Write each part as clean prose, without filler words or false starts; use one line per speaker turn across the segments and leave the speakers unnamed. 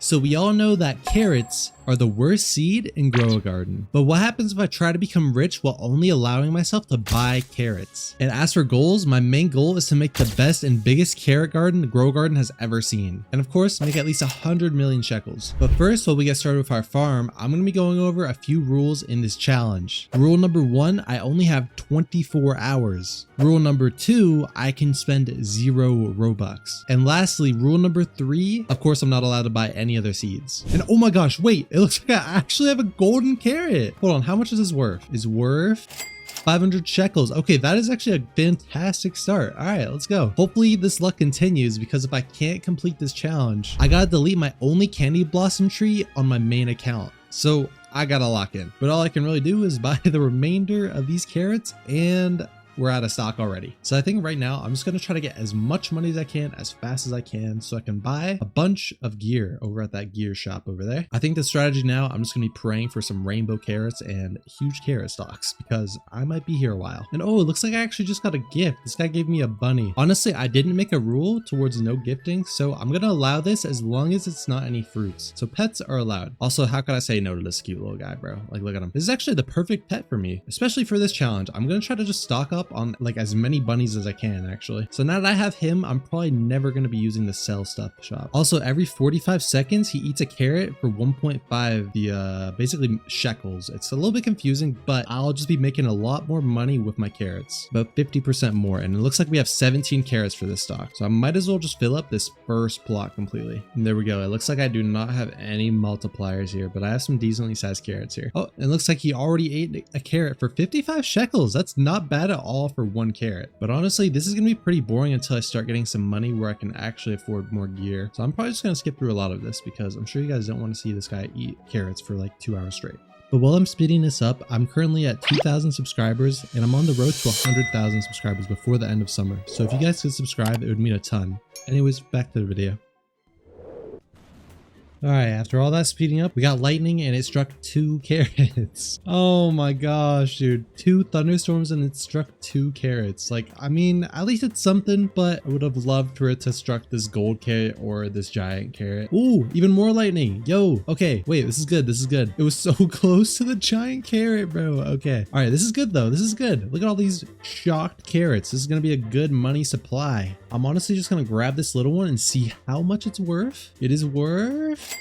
So we all know that carrots are the worst seed in Grow a Garden. But what happens if I try to become rich while only allowing myself to buy carrots? And as for goals, my main goal is to make the best and biggest carrot garden the Grow Garden has ever seen. And of course, make at least 100 million shekels. But first, while we get started with our farm, I'm going to be going over a few rules in this challenge. Rule number 1, I only have 24 hours. Rule number 2, I can spend 0 Robux. And lastly, rule number 3, of course, I'm not allowed to buy any other seeds. And oh my gosh, wait, it looks like I actually have a golden carrot. Hold on, how much is this worth? It's worth 500 shekels. Okay, that is actually a fantastic start. All right, let's go. Hopefully this luck continues, because if I can't complete this challenge, I gotta delete my only candy blossom tree on my main account. So I gotta lock in. But all I can really do is buy the remainder of these carrots, and we're out of stock already. So I think right now I'm just going to try to get as much money as I can as fast as I can so I can buy a bunch of gear over at that gear shop over there. I think the strategy now, I'm just going to be praying for some rainbow carrots and huge carrot stalks, because I might be here a while. And oh, it looks like I actually just got a gift. This guy gave me a bunny. Honestly, I didn't make a rule towards no gifting, so I'm going to allow this as long as it's not any fruits. So pets are allowed. Also, how could I say no to this cute little guy, bro? Like, look at him. This is actually the perfect pet for me, especially for this challenge. I'm going to try to just stock up on like as many bunnies as I can, actually. So now that I have him, I'm probably never going to be using the sell stuff shop. Also, every 45 seconds he eats a carrot for 1.5 the basically shekels. It's a little bit confusing, but I'll just be making a lot more money with my carrots, about 50% more. And it looks like we have 17 carrots for this stock, so I might as well just fill up this first plot completely. And there we go. It looks like I do not have any multipliers here, but I have some decently sized carrots here. Oh, it looks like he already ate a carrot for 55 shekels. That's not bad at all for 1 carrot. But honestly, this is gonna be pretty boring until I start getting some money where I can actually afford more gear. So I'm probably just gonna skip through a lot of this, because I'm sure you guys don't want to see this guy eat carrots for like 2 hours straight. But while I'm speeding this up, I'm currently at 2,000 subscribers, and I'm on the road to 100,000 subscribers before the end of summer. So if you guys could subscribe, it would mean a ton. Anyways, back to the video. Alright, after all that speeding up, we got lightning and it struck 2 carrots. Oh my gosh, dude. 2 thunderstorms and it struck 2 carrots. Like, I mean, at least it's something, but I would have loved for it to struck this gold carrot or this giant carrot. Ooh, even more lightning. Yo, okay, wait, this is good. This is good. It was so close to the giant carrot, bro. Okay. Alright, this is good though. This is good. Look at all these shocked carrots. This is gonna be a good money supply. I'm honestly just gonna grab this little one and see how much it's worth. It is worth...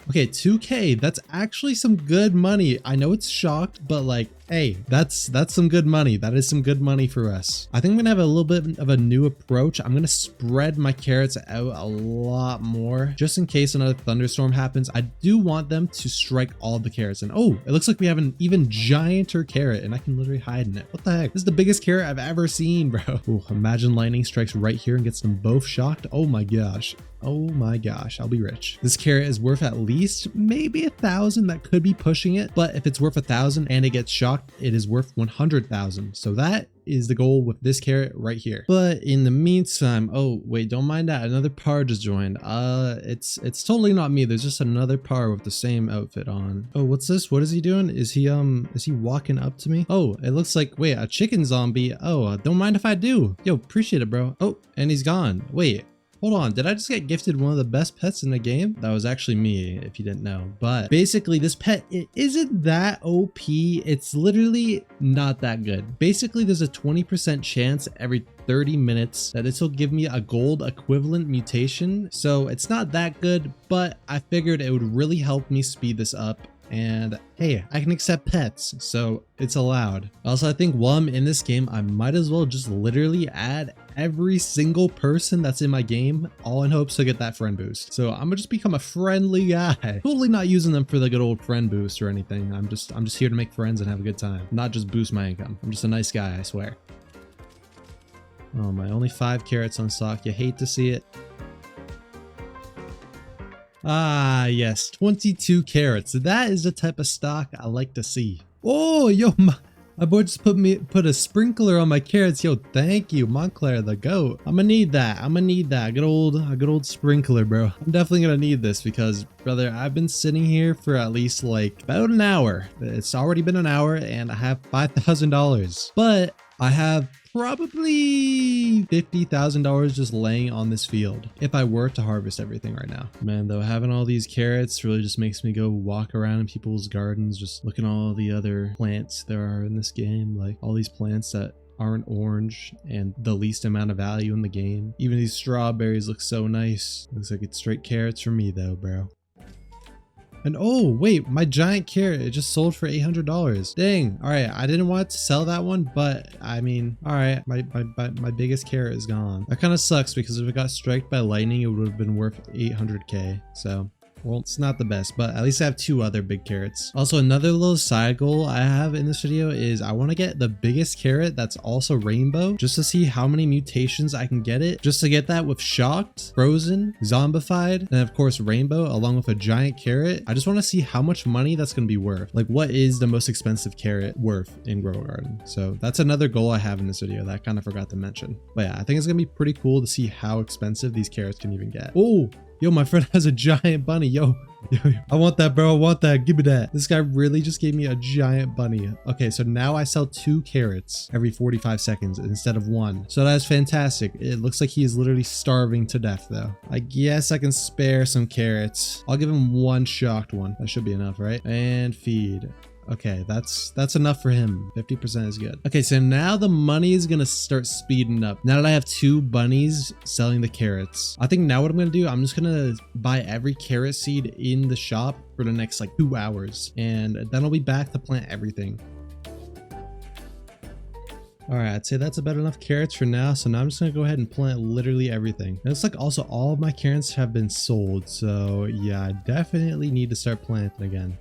okay, 2K, that's actually some good money. I know it's shocked, but like, hey, that's some good money. That is some good money for us. I think I'm gonna have a little bit of a new approach. I'm gonna spread my carrots out a lot more, just in case another thunderstorm happens. I do want them to strike all the carrots. And oh, it looks like we have an even gianter carrot, and I can literally hide in it. What the heck? This is the biggest carrot I've ever seen, bro. Ooh, imagine lightning strikes right here and gets them both shocked. Oh my gosh. Oh my gosh, I'll be rich. This carrot is worth at least maybe 1,000. That could be pushing it, but if it's worth 1,000 and it gets shocked, it is worth 100,000. So that is the goal with this carrot right here. But in the meantime, oh wait, don't mind that, another par just joined. It's totally not me. There's just another par with the same outfit on. Oh, what's this? What is he doing? Is he walking up to me? Oh, it looks like, wait, a chicken zombie. Oh, don't mind if I do. Yo, appreciate it, bro. Oh, and he's gone. Wait, hold on, did I just get gifted one of the best pets in the game? That was actually me, if you didn't know. But basically, this pet, it isn't that OP. It's literally not that good. Basically, there's a 20% chance every 30 minutes that this will give me a gold equivalent mutation. So it's not that good, but I figured it would really help me speed this up. And hey, I can accept pets, so it's allowed. Also, I think while I'm in this game, I might as well just literally add every single person that's in my game, all in hopes to get that friend boost. So I'm gonna just become a friendly guy. Totally not using them for the good old friend boost or anything. I'm just here to make friends and have a good time, not just boost my income. I'm just a nice guy, I swear. Oh my, only 5 carrots on stock. You hate to see it. Ah, yes, 22 carrots. That is the type of stock I like to see. Oh, yo, my boy just put a sprinkler on my carrots. Yo, thank you, Montclair the goat. I'm gonna need that. A good old sprinkler, bro. I'm definitely gonna need this because, brother, I've been sitting here for at least like about an hour. It's already been an hour and I have $5,000, but I have probably $50,000 just laying on this field if I were to harvest everything right now. Man, though, having all these carrots really just makes me go walk around in people's gardens, just looking at all the other plants there are in this game, like all these plants that aren't orange and the least amount of value in the game. Even these strawberries look so nice. Looks like it's straight carrots for me though, bro. And oh wait, my giant carrot, it just sold for $800. Dang. All right, I didn't want to sell that one, but I mean, all right, my biggest carrot is gone. That kind of sucks because if it got struck by lightning, it would have been worth 800K. So well, it's not the best, but at least I have 2 other big carrots. Also, another little side goal I have in this video is I want to get the biggest carrot that's also rainbow, just to see how many mutations I can get it. Just to get that with shocked, frozen, zombified, and of course rainbow along with a giant carrot. I just want to see how much money that's going to be worth. Like, what is the most expensive carrot worth in Grow a Garden? So that's another goal I have in this video that I kind of forgot to mention. But yeah, I think it's going to be pretty cool to see how expensive these carrots can even get. Oh, yo, my friend has a giant bunny. Yo, I want that, bro. I want that. Give me that. This guy really just gave me a giant bunny. Okay, so now I sell 2 carrots every 45 seconds instead of 1. So that's fantastic. It looks like he is literally starving to death, though. I guess I can spare some carrots. I'll give him 1 shocked one. That should be enough, right? And feed. Okay, that's enough for him. 50% is good. Okay, so now the money is gonna start speeding up. Now that I have 2 bunnies selling the carrots, I think now what I'm gonna do, I'm just gonna buy every carrot seed in the shop for the next like 2 hours, and then I'll be back to plant everything. All right, I'd say that's about enough carrots for now. So now I'm just gonna go ahead and plant literally everything. And it's like also all of my carrots have been sold. So yeah, I definitely need to start planting again.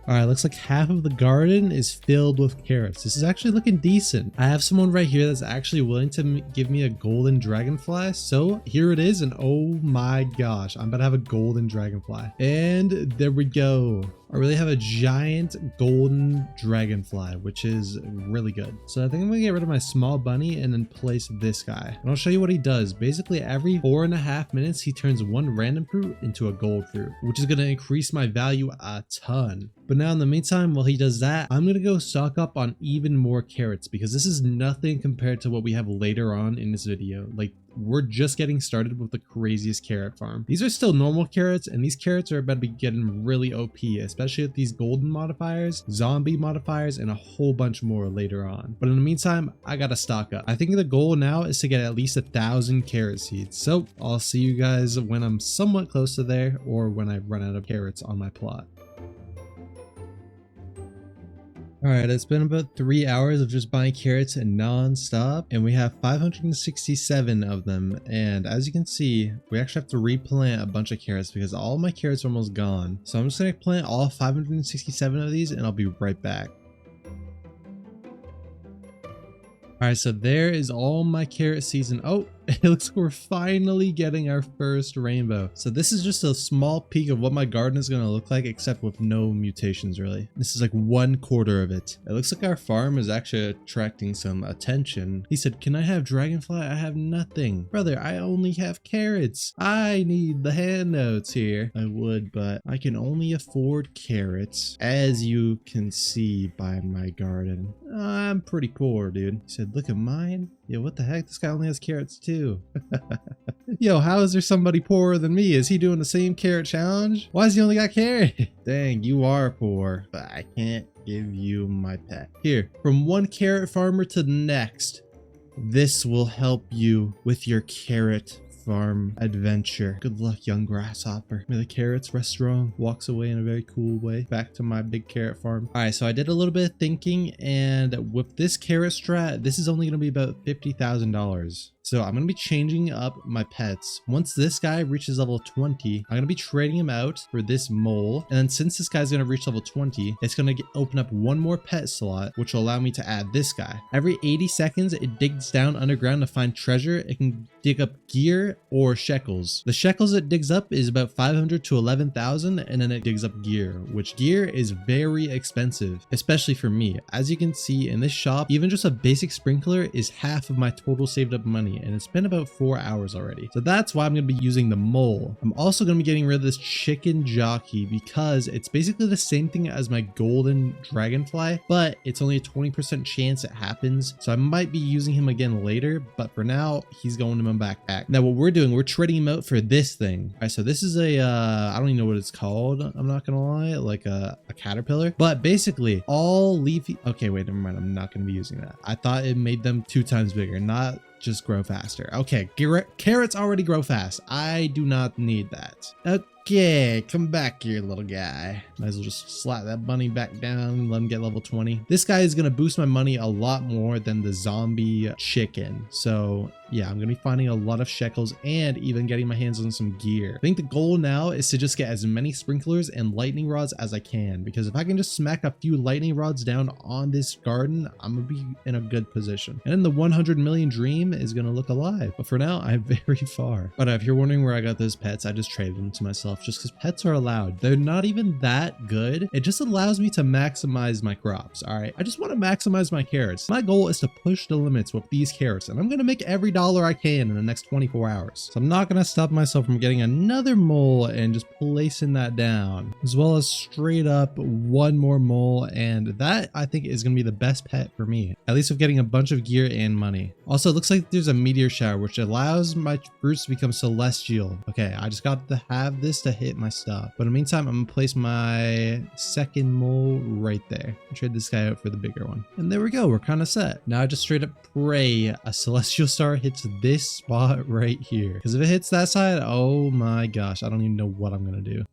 All right, looks like half of the garden is filled with carrots. This is actually looking decent. I have someone right here that's actually willing to give me a golden dragonfly. So here it is. And oh my gosh, I'm about to have a golden dragonfly. And there we go. I really have a giant golden dragonfly, which is really good. So I think I'm gonna get rid of my small bunny and then place this guy. And I'll show you what he does. Basically, every 4.5 minutes, he turns 1 random fruit into a gold fruit, which is gonna increase my value a ton. But now in the meantime, while he does that, I'm gonna go stock up on even more carrots because this is nothing compared to what we have later on in this video. Like, we're just getting started with the craziest carrot farm. These are still normal carrots, and these carrots are about to be getting really OP, especially with these golden modifiers, zombie modifiers, and a whole bunch more later on. But in the meantime, I gotta stock up. I think the goal now is to get at least 1,000 carrot seeds. So I'll see you guys when I'm somewhat close to there or when I run out of carrots on my plot. All right, it's been about 3 hours of just buying carrots and non-stop, and we have 567 of them. And as you can see, we actually have to replant a bunch of carrots because all of my carrots are almost gone. So I'm just gonna plant all 567 of these and I'll be right back. All right, so there is all my carrot season. Oh, it looks like we're finally getting our first rainbow. So this is just a small peek of what my garden is going to look like, except with no mutations really. This is like 1/4 of it. It looks like our farm is actually attracting some attention. He said, "Can I have dragonfly? I have nothing." Brother, I only have carrots. I need the handouts here. I would, but I can only afford carrots, as you can see by my garden. I'm pretty poor, dude. He said, "Look at mine." Yo, what the heck? This guy only has carrots too. Yo, how is there somebody poorer than me? Is he doing the same carrot challenge? Why has he only got carrot? Dang, you are poor, but I can't give you my pet. Here, from one carrot farmer to the next, this will help you with your carrot farm adventure. Good luck, young grasshopper. May the carrots rest strong. Walks away in a very cool way. Back to my big carrot farm. All right, so I did a little bit of thinking, and with this carrot strat, this is only going to be about $50,000. So I'm going to be changing up my pets. Once this guy reaches level 20, I'm going to be trading him out for this mole. And then since this guy's going to reach level 20, it's going to open up 1 more pet slot, which will allow me to add this guy. Every 80 seconds, it digs down underground to find treasure. It can dig up gear or shekels. The shekels it digs up is about 500 to 11,000, and then it digs up gear, which gear is very expensive, especially for me. As you can see in this shop, even just a basic sprinkler is half of my total saved up money. money, and it's been about 4 hours already. So that's why I'm going to be using the mole. I'm also going to be getting rid of this chicken jockey because it's basically the same thing as my golden dragonfly, but it's only a 20% chance it happens. So I might be using him again later, but for now, he's going in my backpack. Now what we're doing, we're trading him out for this thing. All right, so this is a, I don't even know what it's called. I'm not going to lie, like a caterpillar, but basically all leafy. Okay, wait, never mind. I'm not going to be using that. I thought it made them 2 times bigger, not just grow faster. Okay, carrots already grow fast. I do not need that. Okay, come back here, little guy. Might as well just slap that bunny back down and let him get level 20. This guy is going to boost my money a lot more than the zombie chicken. So yeah, I'm going to be finding a lot of shekels and even getting my hands on some gear. I think the goal now is to just get as many sprinklers and lightning rods as I can, because if I can just smack a few lightning rods down on this garden, I'm going to be in a good position. And then the 100 million dream is going to look alive. But for now, I'm very far. But if you're wondering where I got those pets, I just traded them to myself just because pets are allowed. They're not even that good. It just allows me to maximize my crops. All right, I just want to maximize my carrots. My goal is to push the limits with these carrots, and I'm going to make every dollar I can in the next 24 hours. So I'm not going to stop myself from getting another mole and just placing that down, as well as straight up one more mole. And that I think is going to be the best pet for me, at least with getting a bunch of gear and money. Also, it looks like there's a meteor shower, which allows my fruits to become celestial. Okay, I just got to have this to hit my stuff. But in the meantime, I'm gonna place my second mole right there. I'll trade this guy out for the bigger one. And there we go, we're kind of set. Now I just straight up pray a celestial star hits this spot right here. Because if it hits that side, oh my gosh, I don't even know what I'm gonna do.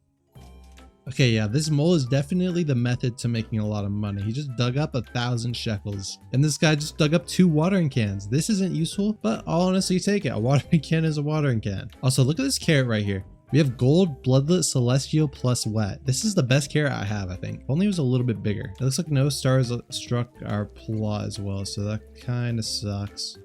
Okay, yeah, this mole is definitely the method to making a lot of money. He just dug up 1,000 shekels. And this guy just dug up 2 watering cans. This isn't useful, but I'll honestly take it. A watering can is a watering can. Also, look at this carrot right here. We have gold, bloodlet, celestial, plus wet. This is the best carrot I have, I think. If only it was a little bit bigger. It looks like no stars struck our plot as well, so that kind of sucks.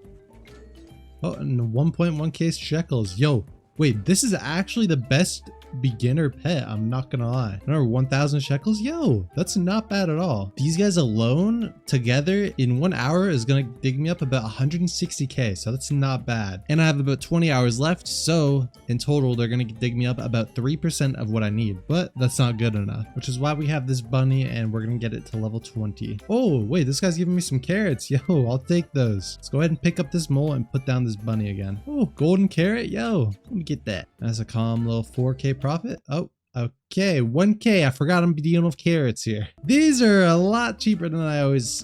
Oh, and 1.1k shekels. Yo, wait, this is actually the best beginner pet, I'm not gonna lie. Another 1,000 shekels. Yo, that's not bad at all. These guys alone together in 1 hour is gonna dig me up about 160k, so that's not bad. And I have about 20 hours left, so in total they're gonna dig me up about 3% of what I need, but that's not good enough, which is why we have this bunny and we're gonna get it to level 20. Oh wait, this guy's giving me some carrots. Yo, I'll take those. Let's go ahead and pick up this mole and put down this bunny again. Oh, golden carrot. Yo, let me get that. That's a calm little 4k profit. Oh, okay, 1k. I forgot I'm dealing with carrots here. These are a lot cheaper than I always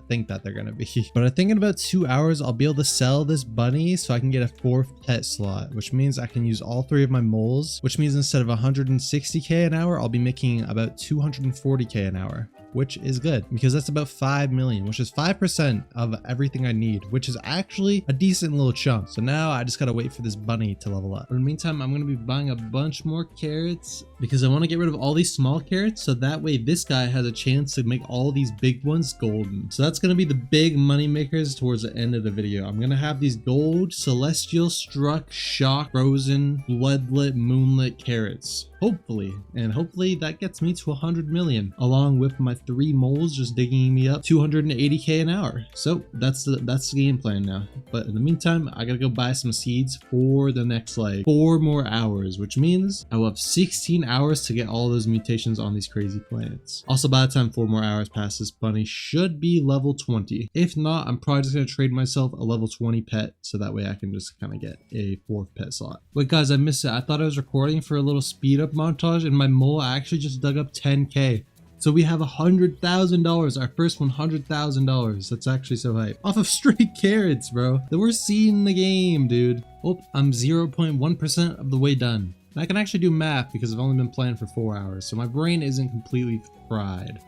think that they're gonna be. But I think in about 2 hours I'll be able to sell this bunny so I can get a 4th pet slot, which means I can use all 3 of my moles, which means instead of 160k an hour, I'll be making about 240k an hour, which is good because that's about 5 million, which is 5% of everything I need, which is actually a decent little chunk. So now I just gotta wait for this bunny to level up. But in the meantime, I'm gonna be buying a bunch more carrots because I want to get rid of all these small carrots, so that way this guy has a chance to make all these big ones golden. So that's gonna be the big money makers towards the end of the video. I'm gonna have these gold, celestial, struck, shock, frozen, bloodlit, moonlit carrots. Hopefully, and hopefully that gets me to 100 million, along with my 3 moles just digging me up 280k an hour. So that's the game plan now. But in the meantime, I gotta go buy some seeds for the next like 4 more hours, which means I will have 16 hours to get all those mutations on these crazy planets. Also, by the time 4 more hours pass, this bunny should be level 20. If not, I'm probably just gonna trade myself a level 20 pet, so that way I can just kind of get a 4th pet slot. Wait guys, I missed it. I thought I was recording for a little speed up montage, and my mole actually just dug up 10k. So we have $100,000, our first $100,000. That's actually so hype. Off of straight carrots, bro. The worst seed in the game, dude. Oh, I'm 0.1% of the way done. And I can actually do math because I've only been playing for 4 hours, so my brain isn't completely fried.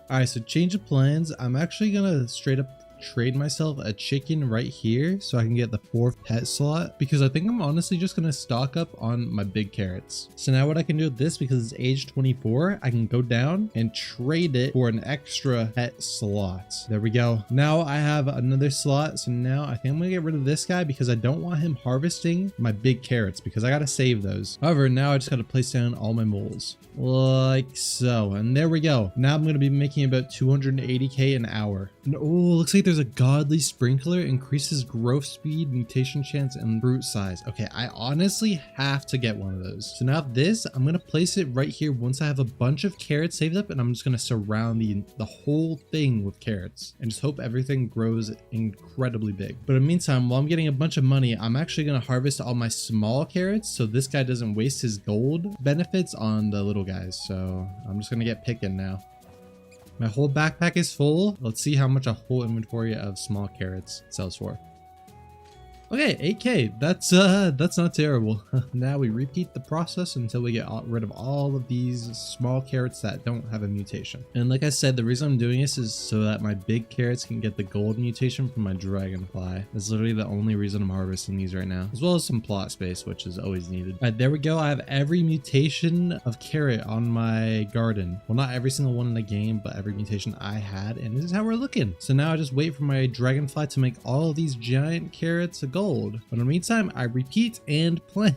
Alright, so change of plans. I'm actually gonna straight up trade myself a chicken right here so I can get the 4th pet slot, because I think I'm honestly just gonna stock up on my big carrots. So now what I can do with this, because it's age 24, I can go down and trade it for an extra pet slot. There we go. Now I have another slot, so now I think I'm gonna get rid of this guy because I don't want him harvesting my big carrots because I gotta save those. However, now I just gotta place down all my moles like so, and there we go. Now I'm gonna be making about 280k an hour. And oh, looks like there's there's a godly sprinkler, increases growth speed, mutation chance, and fruit size. Okay, I honestly have to get one of those. So now this, I'm gonna place it right here once I have a bunch of carrots saved up, and I'm just gonna surround the whole thing with carrots and just hope everything grows incredibly big. But in the meantime, while I'm getting a bunch of money, I'm actually gonna harvest all my small carrots so this guy doesn't waste his gold benefits on the little guys. So I'm just gonna get picking now. My whole backpack is full. Let's see how much a whole inventory of small carrots sells for. Okay, 8K. That's not terrible. Now we repeat the process until we get rid of all of these small carrots that don't have a mutation. And like I said, the reason I'm doing this is so that my big carrots can get the gold mutation from my dragonfly. That's literally the only reason I'm harvesting these right now, as well as some plot space, which is always needed. All right, there we go. I have every mutation of carrot on my garden. Well, not every single one in the game, but every mutation I had, and this is how we're looking. So now I just wait for my dragonfly to make all of these giant carrots a gold. But in the meantime, I repeat and plant.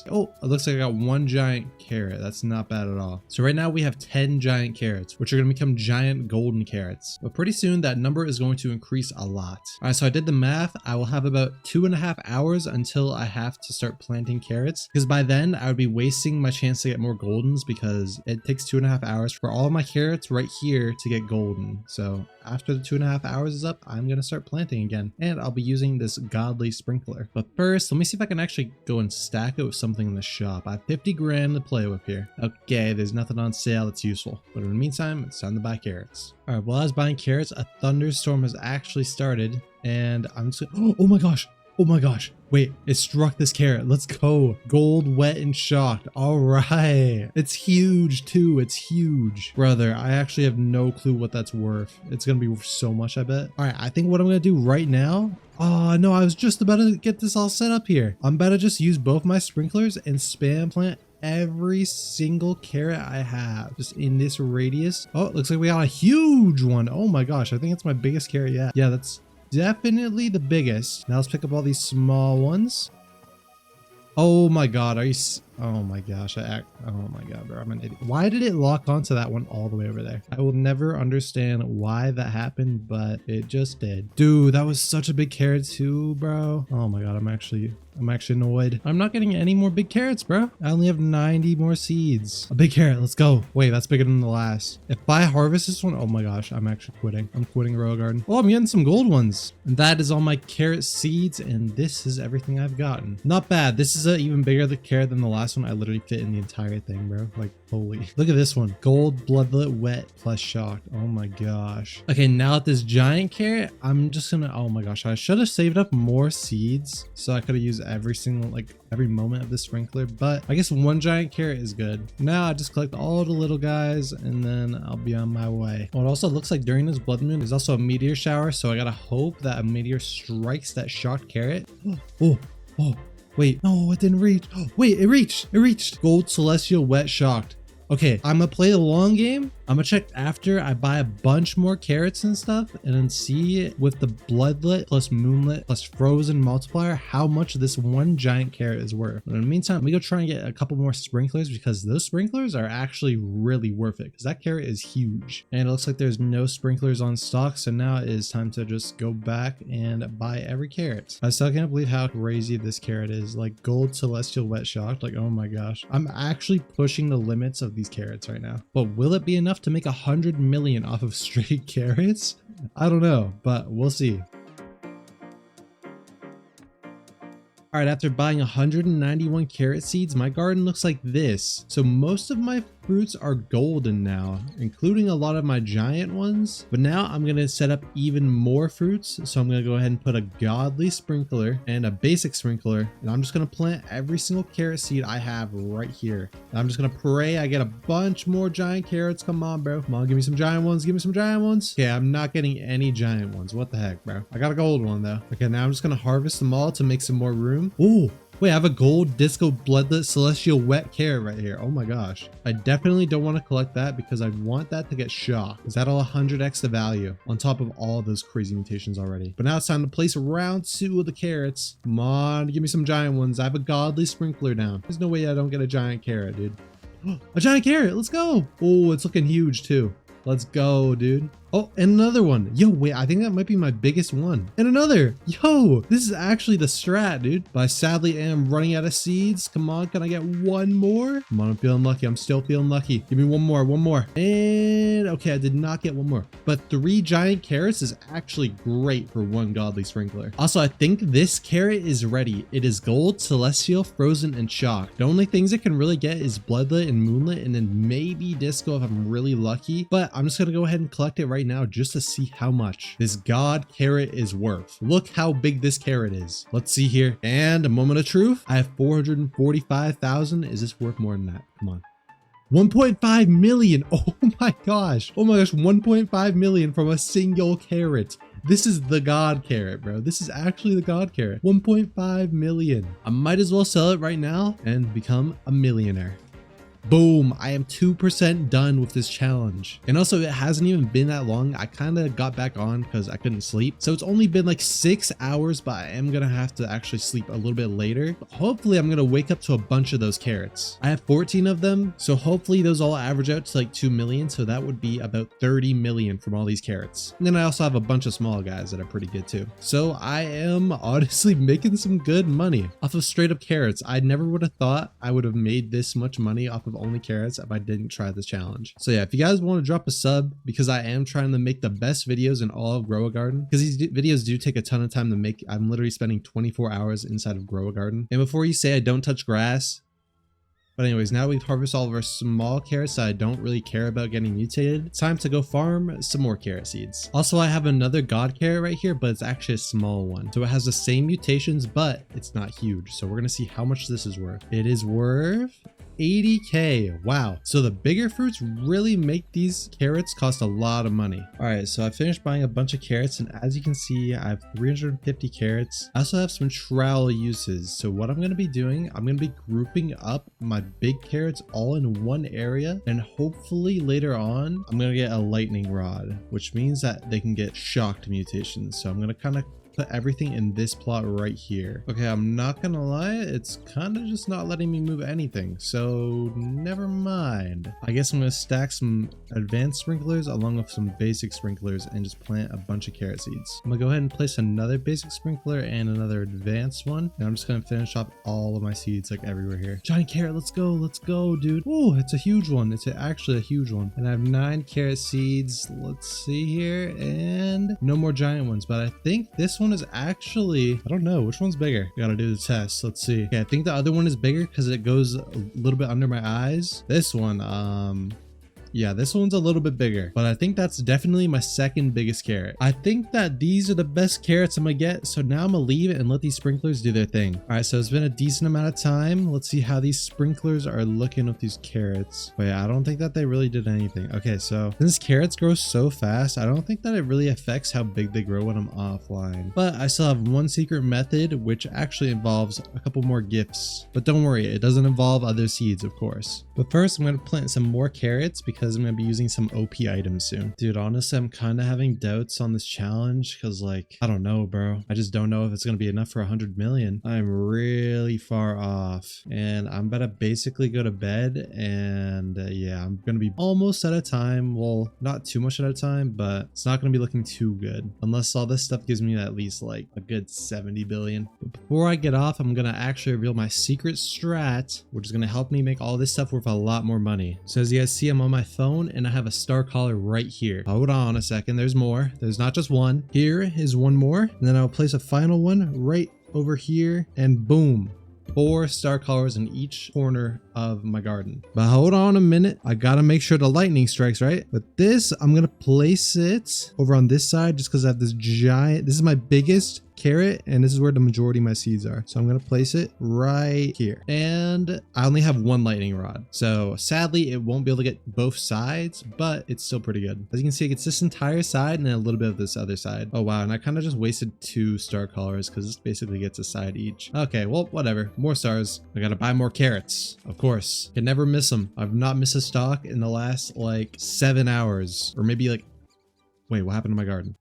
Oh, it looks like I got one giant carrot. That's not bad at all. So right now we have 10 giant carrots, which are going to become giant golden carrots. But pretty soon that number is going to increase a lot. All right, so I did the math. I will have about 2.5 hours until I have to start planting carrots, because by then I would be wasting my chance to get more goldens, because it takes 2.5 hours for all of my carrots right here to get golden. So after the 2.5 hours is up, I'm going to start planting again, and I'll be using this godly sprinkler. But first, let me see if I can actually go and stack it with something in the shop. I have 50 grand to play with here. Okay, there's nothing on sale that's useful. But in the meantime, it's time to buy carrots. All right, while I was buying carrots, a thunderstorm has actually started, and I'm just oh my gosh. Oh my gosh. Wait, it struck this carrot. Let's go. Gold, wet, and shocked. All right. It's huge too. It's huge. Brother, I actually have no clue what that's worth. It's going to be worth so much, I bet. All right, I think what I'm going to do right now. Oh no, I was just about to get this all set up here. I'm about to just use both my sprinklers and spam plant every single carrot I have just in this radius. Oh, it looks like we got a huge one. Oh my gosh. I think it's my biggest carrot yet. Yeah, that's definitely the biggest. Now let's pick up all these small ones. Oh my god, are you oh my gosh, oh my god, bro, I'm an idiot. Why did it lock onto that one all the way over there? I will never understand why that happened, but it just did. Dude, that was such a big carrot too, bro. Oh my god, I'm actually annoyed. I'm not getting any more big carrots, bro. I only have 90 more seeds. A big carrot, let's go. Wait, that's bigger than the last. If I harvest this one, oh my gosh, I'm actually quitting. I'm quitting Royal Garden. Oh, I'm getting some gold ones. And that is all my carrot seeds, and this is everything I've gotten. Not bad. This is an even bigger carrot than the last one. I literally fit in the entire thing, bro. Like, holy. Look at this one. Gold, bloodlet, wet, plus shocked. Oh my gosh. Okay, now at this giant carrot, I'm just gonna, oh my gosh, I should have saved up more seeds so I could have used every moment of the sprinkler, but I guess one giant carrot is good. Now I just collect all the little guys and then I'll be on my way. Oh, it also looks like during this blood moon, there's also a meteor shower, so I gotta hope that a meteor strikes that shocked carrot. Oh. Wait, no, it didn't reach. Oh, wait, it reached. Gold, celestial, wet, shocked. Okay, I'm gonna play the long game. I'm gonna check after I buy a bunch more carrots and stuff, and then see with the bloodlet plus moonlit plus frozen multiplier how much this one giant carrot is worth. But in the meantime, we go try and get a couple more sprinklers, because those sprinklers are actually really worth it, because that carrot is huge. And it looks like there's no sprinklers on stock, so now it is time to just go back and buy every carrot. I still can't believe how crazy this carrot is. Like gold, celestial, wet, shocked. Like, oh my gosh. I'm actually pushing the limits of these carrots right now. But will it be enough to make 100 million off of straight carrots? I don't know, but we'll see. All right, after buying 191 carrot seeds, my garden looks like this. So most of my fruits are golden now, including a lot of my giant ones. But now I'm going to set up even more fruits. So I'm going to go ahead and put a godly sprinkler and a basic sprinkler. And I'm just going to plant every single carrot seed I have right here. And I'm just going to pray I get a bunch more giant carrots. Come on, bro. Come on, give me some giant ones. Give me some giant ones. Okay, I'm not getting any giant ones. What the heck, bro? I got a gold one, though. Okay, now I'm just going to harvest them all to make some more room. Oh, wait, I have a gold disco bloodlet celestial wet carrot right here. Oh my gosh. I definitely don't want to collect that, because I want that to get shocked, because that'll 100x the value on top of all those crazy mutations already. But now it's time to place round 2 of the carrots. Come on, give me some giant ones. I have a godly sprinkler down. There's no way I don't get a giant carrot, dude. A giant carrot, let's go. Oh, it's looking huge too. Let's go, dude. Oh, and another one. Yo, wait, I think that might be my biggest one. And another. Yo, this is actually the strat, dude. But I sadly am running out of seeds. Come on, can I get one more? Come on, I'm feeling lucky. I'm still feeling lucky. Give me one more, one more. And okay, I did not get one more. But 3 giant carrots is actually great for 1 godly sprinkler. Also, I think this carrot is ready. It is gold, celestial, frozen, and shock. The only things it can really get is bloodlet and moonlit, and then maybe disco if I'm really lucky. But I'm just gonna go ahead and collect it right now just to see how much this god carrot is worth. Look how big this carrot is. Let's see here. And a moment of truth. I have 445,000. Is this worth more than that? Come on. 1.5 million. Oh my gosh. Oh my gosh. 1.5 million from a single carrot. This is the god carrot, bro. This is actually the god carrot. 1.5 million. I might as well sell it right now and become a millionaire. Boom, I am 2% done with this challenge. And also, it hasn't even been that long. I kind of got back on because I couldn't sleep. So it's only been like 6 hours, but I am going to have to actually sleep a little bit later. But hopefully, I'm going to wake up to a bunch of those carrots. I have 14 of them. So hopefully those all average out to like 2 million. So that would be about 30 million from all these carrots. And then I also have a bunch of small guys that are pretty good too. So I am honestly making some good money off of straight up carrots. I never would have thought I would have made this much money off of only carrots if I didn't try this challenge. So yeah, if you guys want to drop a sub, because I am trying to make the best videos in all of Grow a Garden, because these videos do take a ton of time to make. I'm literally spending 24 hours inside of Grow a Garden. And before you say I don't touch grass, but anyways, now we've harvested all of our small carrots that I don't really care about getting mutated. It's time to go farm some more carrot seeds. Also, I have another god carrot right here, but it's actually a small one. So it has the same mutations, but it's not huge. So we're going to see how much this is worth. It is worth 80k. Wow. So the bigger fruits really make these carrots cost a lot of money. All right, so I finished buying a bunch of carrots, and as you can see, I have 350 carrots. I also have some trowel uses. So what I'm going to be doing, I'm going to be grouping up my big carrots all in one area, and hopefully later on I'm going to get a lightning rod, which means that they can get shocked mutations. So I'm going to kind of put everything in this plot right here. Okay, I'm not gonna lie, it's kind of just not letting me move anything, so never mind. I guess I'm gonna stack some advanced sprinklers along with some basic sprinklers and just plant a bunch of carrot seeds. I'm gonna go ahead and place another basic sprinkler and another advanced one, and I'm just gonna finish off all of my seeds like everywhere here. Giant carrot, let's go, dude. Oh, it's a huge one. It's actually a huge one. And I have 9 carrot seeds. Let's see here, and no more giant ones, but I think this one is actually, I don't know which one's bigger. Gotta do the test. Let's see. Okay, I think the other one is bigger because it goes a little bit under my eyes. This one, yeah, this one's a little bit bigger, but I think that's definitely my second biggest carrot. I think that these are the best carrots I'm gonna get. So now I'm gonna leave it and let these sprinklers do their thing. All right, so it's been a decent amount of time. Let's see how these sprinklers are looking with these carrots. Wait, I don't think that they really did anything. Okay, so since carrots grow so fast, I don't think that it really affects how big they grow when I'm offline. But I still have one secret method, which actually involves a couple more gifts. But don't worry, it doesn't involve other seeds, of course. But first, I'm gonna plant some more carrots because I'm gonna be using some OP items soon. Dude, honestly, I'm kind of having doubts on this challenge because, like, I don't know, bro. I just don't know if it's gonna be enough for 100 million. I'm really far off, and I'm about to basically go to bed, and yeah, I'm gonna be almost out of time. Well, not too much out of time, but it's not gonna be looking too good unless all this stuff gives me at least like a good 70 billion. But before I get off, I'm gonna actually reveal my secret strat, which is gonna help me make all this stuff worth a lot more money. So as you guys see, I'm on my phone and I have a star collar right here. Hold on a second, there's more. There's not just one. Here is one more, and then I'll place a final one right over here, and boom, 4 star collars in each corner of my garden. But hold on a minute, I gotta make sure the lightning strikes, right? But this, I'm gonna place it over on this side just because I have this giant, this is my biggest carrot, and this is where the majority of my seeds are. So I'm gonna place it right here, and I only have 1 lightning rod, so sadly it won't be able to get both sides, but it's still pretty good. As you can see, it gets this entire side and then a little bit of this other side. Oh wow, and I kind of just wasted 2 star collars because this basically gets a side each. Okay, well, whatever, more stars. I gotta buy more carrots, of course. Can never miss them. I've not missed a stock in the last like 7 hours, or maybe like, wait, what happened to my garden?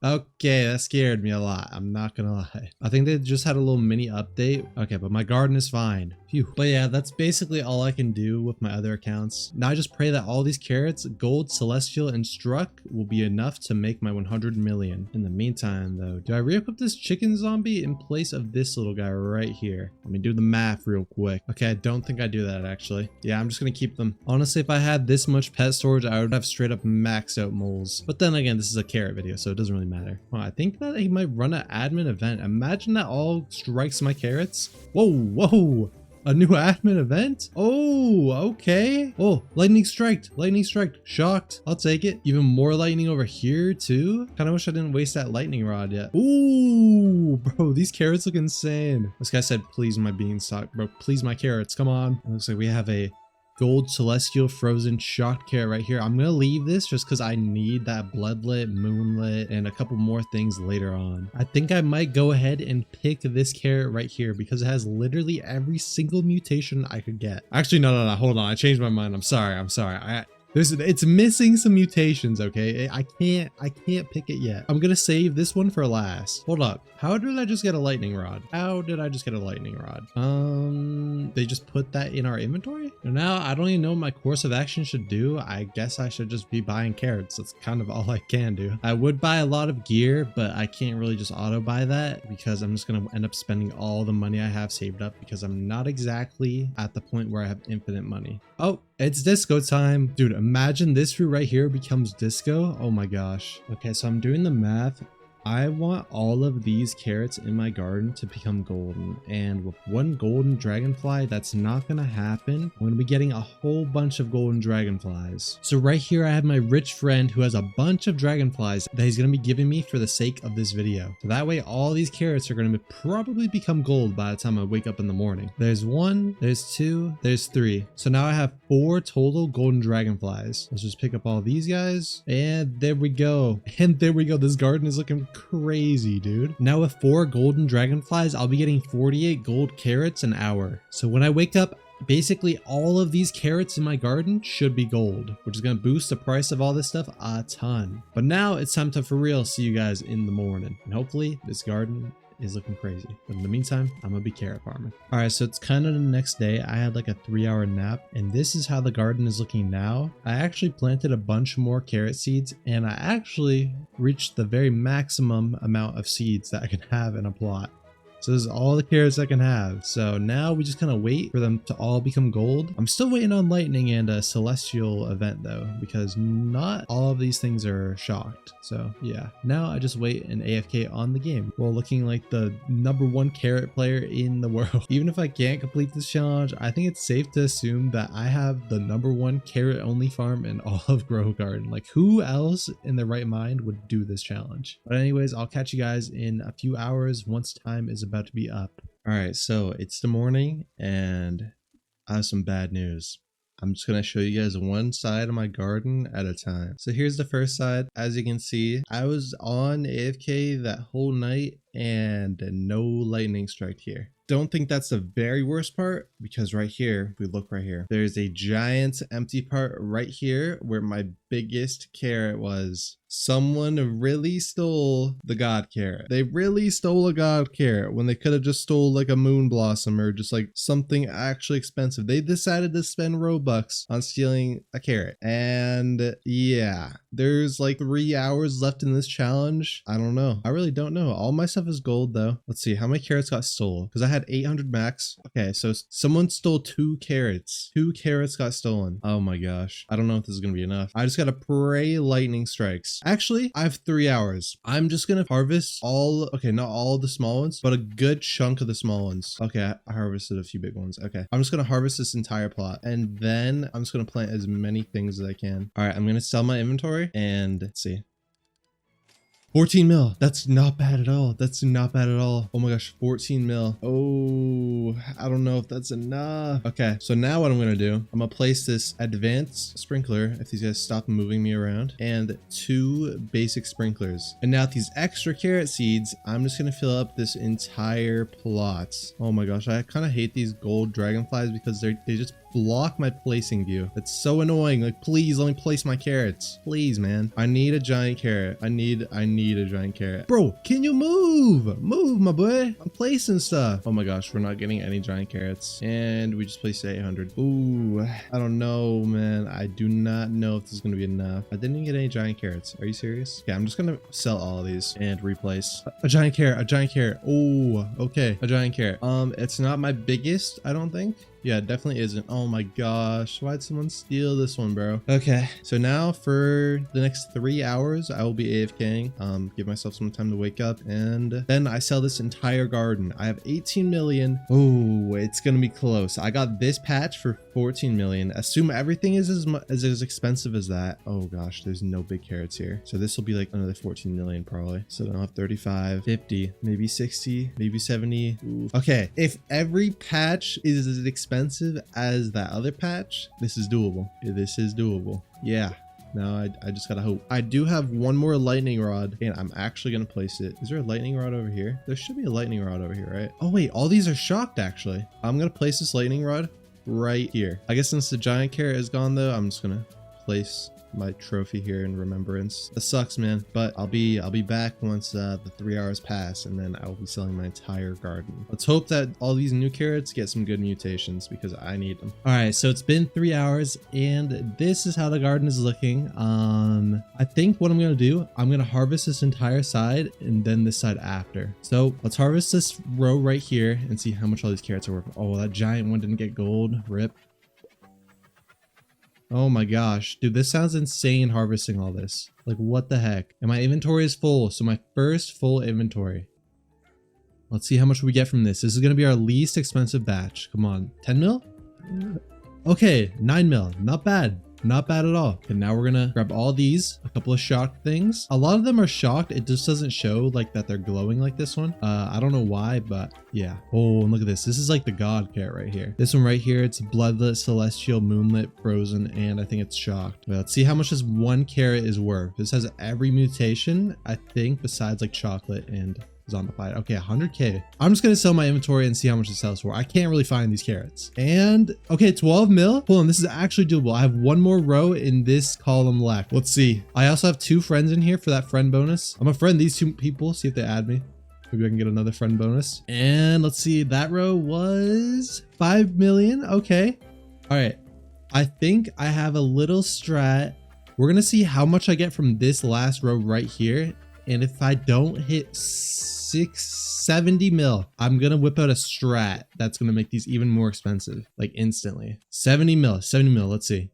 Okay, that scared me a lot. I'm not gonna lie. I think they just had a little mini update. Okay, but my garden is fine. Phew. But yeah, that's basically all I can do with my other accounts. Now I just pray that all these carrots, gold, celestial, and struck will be enough to make my 100 million. In the meantime though, do I re-equip this chicken zombie in place of this little guy right here? Let me do the math real quick. Okay, I don't think I do that actually. Yeah, I'm just gonna keep them. Honestly, if I had this much pet storage, I would have straight up maxed out moles. But then again, this is a carrot video, so it doesn't really matter. Well, I think that he might run an admin event. Imagine that all strikes my carrots. Whoa, whoa. A new admin event? Oh, okay. Oh, lightning striked. Lightning striked. Shocked. I'll take it. Even more lightning over here too. Kind of wish I didn't waste that lightning rod yet. Ooh, bro, these carrots look insane. This guy said, please my beanstalk, bro. Please my carrots. Come on. It looks like we have a gold celestial frozen shocked carrot right here. I'm gonna leave this just because I need that bloodlet, moonlit, and a couple more things later on. I think I might go ahead and pick this carrot right here because it has literally every single mutation I could get. Actually, no, hold on. I changed my mind. I'm sorry. It's missing some mutations, okay? I can't pick it yet. I'm gonna save this one for last. Hold up. How did I just get a lightning rod? They just put that in our inventory? And now I don't even know what my course of action should do. I guess I should just be buying carrots. That's kind of all I can do. I would buy a lot of gear, but I can't really just auto buy that because I'm just gonna end up spending all the money I have saved up because I'm not exactly at the point where I have infinite money. Oh, it's disco time. Dude, imagine this fruit right here becomes disco. Oh my gosh. Okay, so I'm doing the math. I want all of these carrots in my garden to become golden, and with one golden dragonfly, that's not gonna happen. I'm gonna be getting a whole bunch of golden dragonflies. So right here, I have my rich friend who has a bunch of dragonflies that he's gonna be giving me for the sake of this video. So that way, all these carrots are gonna probably become gold by the time I wake up in the morning. There's one, there's two, there's three. So now I have 4 total golden dragonflies. Let's just pick up all these guys, and there we go. And there we go. This garden is looking crazy, dude. Now with 4 golden dragonflies, I'll be getting 48 gold carrots an hour. So when I wake up, basically all of these carrots in my garden should be gold, which is going to boost the price of all this stuff a ton. But now it's time to for real see you guys in the morning, and hopefully this garden is looking crazy. But in the meantime, I'm gonna be carrot farming. All right, so it's kind of the next day. I had like a 3-hour nap, and this is how the garden is looking now. I actually planted a bunch more carrot seeds, and I actually reached the very maximum amount of seeds that I can have in a plot. So this is all the carrots I can have. So now we just kind of wait for them to all become gold. I'm still waiting on lightning and a celestial event though, because not all of these things are shocked. So yeah, now I just wait and AFK on the game while looking like the #1 carrot player in the world. Even if I can't complete this challenge, I think it's safe to assume that I have the #1 carrot only farm in all of Grow Garden. Like who else in their right mind would do this challenge? But anyways, I'll catch you guys in a few hours once time is about to be up. All right, so it's the morning and I have some bad news. I'm just gonna show you guys one side of my garden at a time. So here's the first side. As you can see, I was on AFK that whole night and no lightning strike here. Don't think that's the very worst part, because right here, if we look right here, there's a giant empty part right here where my biggest carrot was. Someone really stole the god carrot. They really stole a god carrot when they could have just stole like a moon blossom or just like something actually expensive. They decided to spend Robux on stealing a carrot. And yeah, there's like 3 hours left in this challenge. I don't know. I really don't know. All my stuff is gold though. Let's see how many carrots got stolen, because I had 800 max. Okay, so someone stole 2 carrots. 2 carrots got stolen. Oh my gosh. I don't know if this is gonna be enough. I just gotta pray lightning strikes. Actually, I have 3 hours. I'm just gonna harvest all, okay, not all of the small ones, but a good chunk of the small ones. Okay, I harvested a few big ones. Okay, I'm just gonna harvest this entire plot, and then I'm just gonna plant as many things as I can. All right, I'm gonna sell my inventory, and let's see. 14 mil. That's not bad at all. That's not bad at all. Oh my gosh, 14 mil. Oh, I don't know if that's enough. Okay, so now what I'm gonna do, I'm gonna place this advanced sprinkler, if these guys stop moving me around, and 2 basic sprinklers. And now with these extra carrot seeds, I'm just gonna fill up this entire plot. Oh my gosh, I kind of hate these gold dragonflies because they just block my placing view. It's so annoying. Like, please let me place my carrots. Please, man. I need a giant carrot. I need need a giant carrot. Bro, can you move? Move, my boy. I'm placing stuff. Oh my gosh, we're not getting any giant carrots. And we just placed 800. Ooh, I don't know, man. I do not know if this is going to be enough. I didn't even get any giant carrots. Are you serious? Yeah, I'm just going to sell all of these and replace. A giant carrot, a giant carrot. Oh, okay. A giant carrot. It's not my biggest, I don't think. Yeah, it definitely isn't. Oh my gosh, why'd someone steal this one, bro? Okay, so now for the next 3 hours, I will be AFKing. Give myself some time to wake up, and then I sell this entire garden. I have 18 million. Oh, it's gonna be close. I got this patch for 14 million. Assume everything is as expensive as that. Oh gosh, there's no big carrots here. So this will be like another 14 million probably. So then I'll have 35, 50, maybe 60, maybe 70. Ooh. Okay, if every patch is as expensive as that other patch, this is doable. This is doable. Yeah. Now I just gotta hope. I do have one more lightning rod, and I'm actually gonna place it. Is there a lightning rod over here? There should be a lightning rod over here, right? Oh wait, all these are shocked actually. I'm gonna place this lightning rod right here. I guess since the giant carrot is gone though, I'm just gonna place my trophy here in remembrance. That sucks, man, but I'll be back once the 3 hours pass, and then I will be selling my entire garden. Let's hope that all these new carrots get some good mutations because I need them. All right, so it's been 3 hours and this is how the garden is looking. I think what I'm gonna do, I'm gonna harvest this entire side and then this side after. So let's harvest this row right here and see how much all these carrots are worth. Oh, that giant one didn't get gold. Rip. Oh my gosh, dude, this sounds insane harvesting all this. Like, what the heck? And my inventory is full, so my first full inventory. Let's see how much we get from this. This is gonna be our least expensive batch. Come on, 10 mil? Okay, 9 mil, not bad. Not bad at all. And now we're gonna grab all these, a couple of shocked things. A lot of them are shocked. It just doesn't show like that they're glowing like this one. I don't know why, but yeah. Oh, and look at this. This is like the god carrot right here. This one right here, it's bloodlit, celestial, moonlit, frozen, and I think it's shocked. But let's see how much this one carrot is worth. This has every mutation, I think, besides like chocolate and zombified. Okay, 100k. I'm just gonna sell my inventory and see how much it sells for. I can't really find these carrots. And okay, 12 mil. Hold on, this is actually doable. I have one more row in this column left. Let's see. I also have 2 friends in here for that friend bonus. I'm gonna friend these 2 people, see if they add me. Maybe I can get another friend bonus. And let's see, that row was 5 million. Okay. All right. I think I have a little strat. We're gonna see how much I get from this last row right here. And if I don't hit 70 mil, I'm gonna whip out a strat that's gonna make these even more expensive, like instantly. 70 mil, let's see.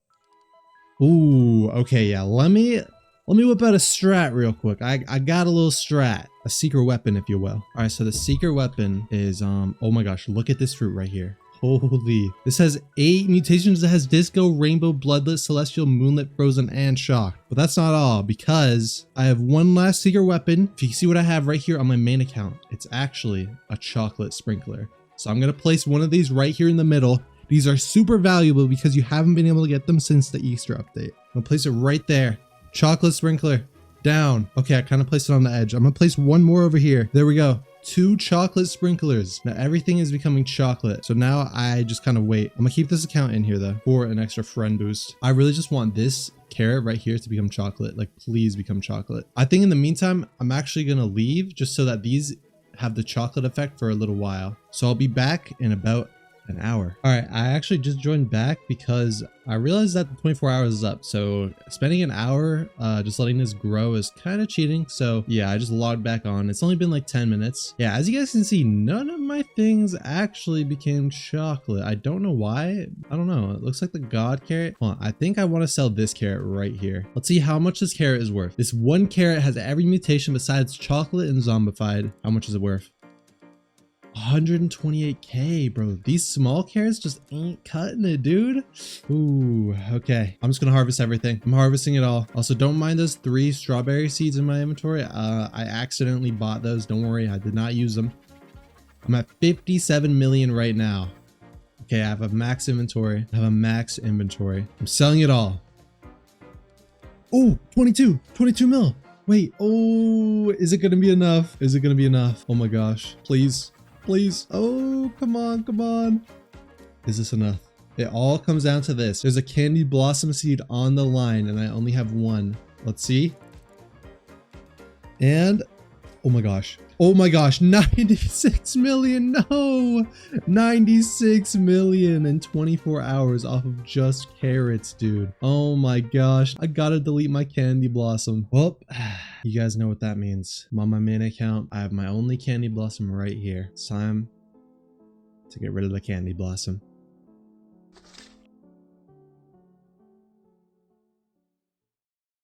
Ooh, okay, yeah, let me whip out a strat real quick. I got a little strat, a secret weapon, if you will. All right, so the secret weapon is, oh my gosh, look at this fruit right here. Holy, this has 8 mutations. It has disco, rainbow, bloodlet, celestial, moonlit, frozen, and shocked. But that's not all, because I have one last secret weapon. If you see what I have right here on my main account, it's actually a chocolate sprinkler. So I'm gonna place one of these right here in the middle. These are super valuable because you haven't been able to get them since the Easter update. I'm gonna place it right there. Chocolate sprinkler, down. Okay, I kind of placed it on the edge. I'm gonna place one more over here. There we go. 2 chocolate sprinklers. Now everything is becoming chocolate. So now I just kind of wait. I'm gonna keep this account in here though for an extra friend boost. I really just want this carrot right here to become chocolate. Like, please become chocolate. I think in the meantime, I'm actually gonna leave just so that these have the chocolate effect for a little while. So I'll be back in about an hour. All right, I actually just joined back because I realized that the 24 hours is up. So spending an hour just letting this grow is kind of cheating. So yeah, I just logged back on. It's only been like 10 minutes. Yeah, as you guys can see, none of my things actually became chocolate. I don't know why. I don't know. It looks like the god carrot. Hold on, I think I want to sell this carrot right here. Let's see how much this carrot is worth. This one carrot has every mutation besides chocolate and zombified. How much is it worth? 128k, bro. These small carrots just ain't cutting it, dude. Ooh, okay. I'm just gonna harvest everything. I'm harvesting it all. Also, don't mind those 3 strawberry seeds in my inventory. I accidentally bought those. Don't worry, I did not use them. I'm at 57 million right now. Okay, I have a max inventory. I'm selling it all. Oh, 22 mil. Wait, oh, is it gonna be enough? Oh my gosh, please. Oh, come on. Is this enough? It all comes down to this. There's a candy blossom seed on the line and I only have 1. Let's see. And oh my gosh. Oh my gosh, 96 million, no! 96 million in 24 hours off of just carrots, dude. Oh my gosh, I gotta delete my candy blossom. Well, you guys know what that means. I'm on my main account. I have my only candy blossom right here. It's time to get rid of the candy blossom.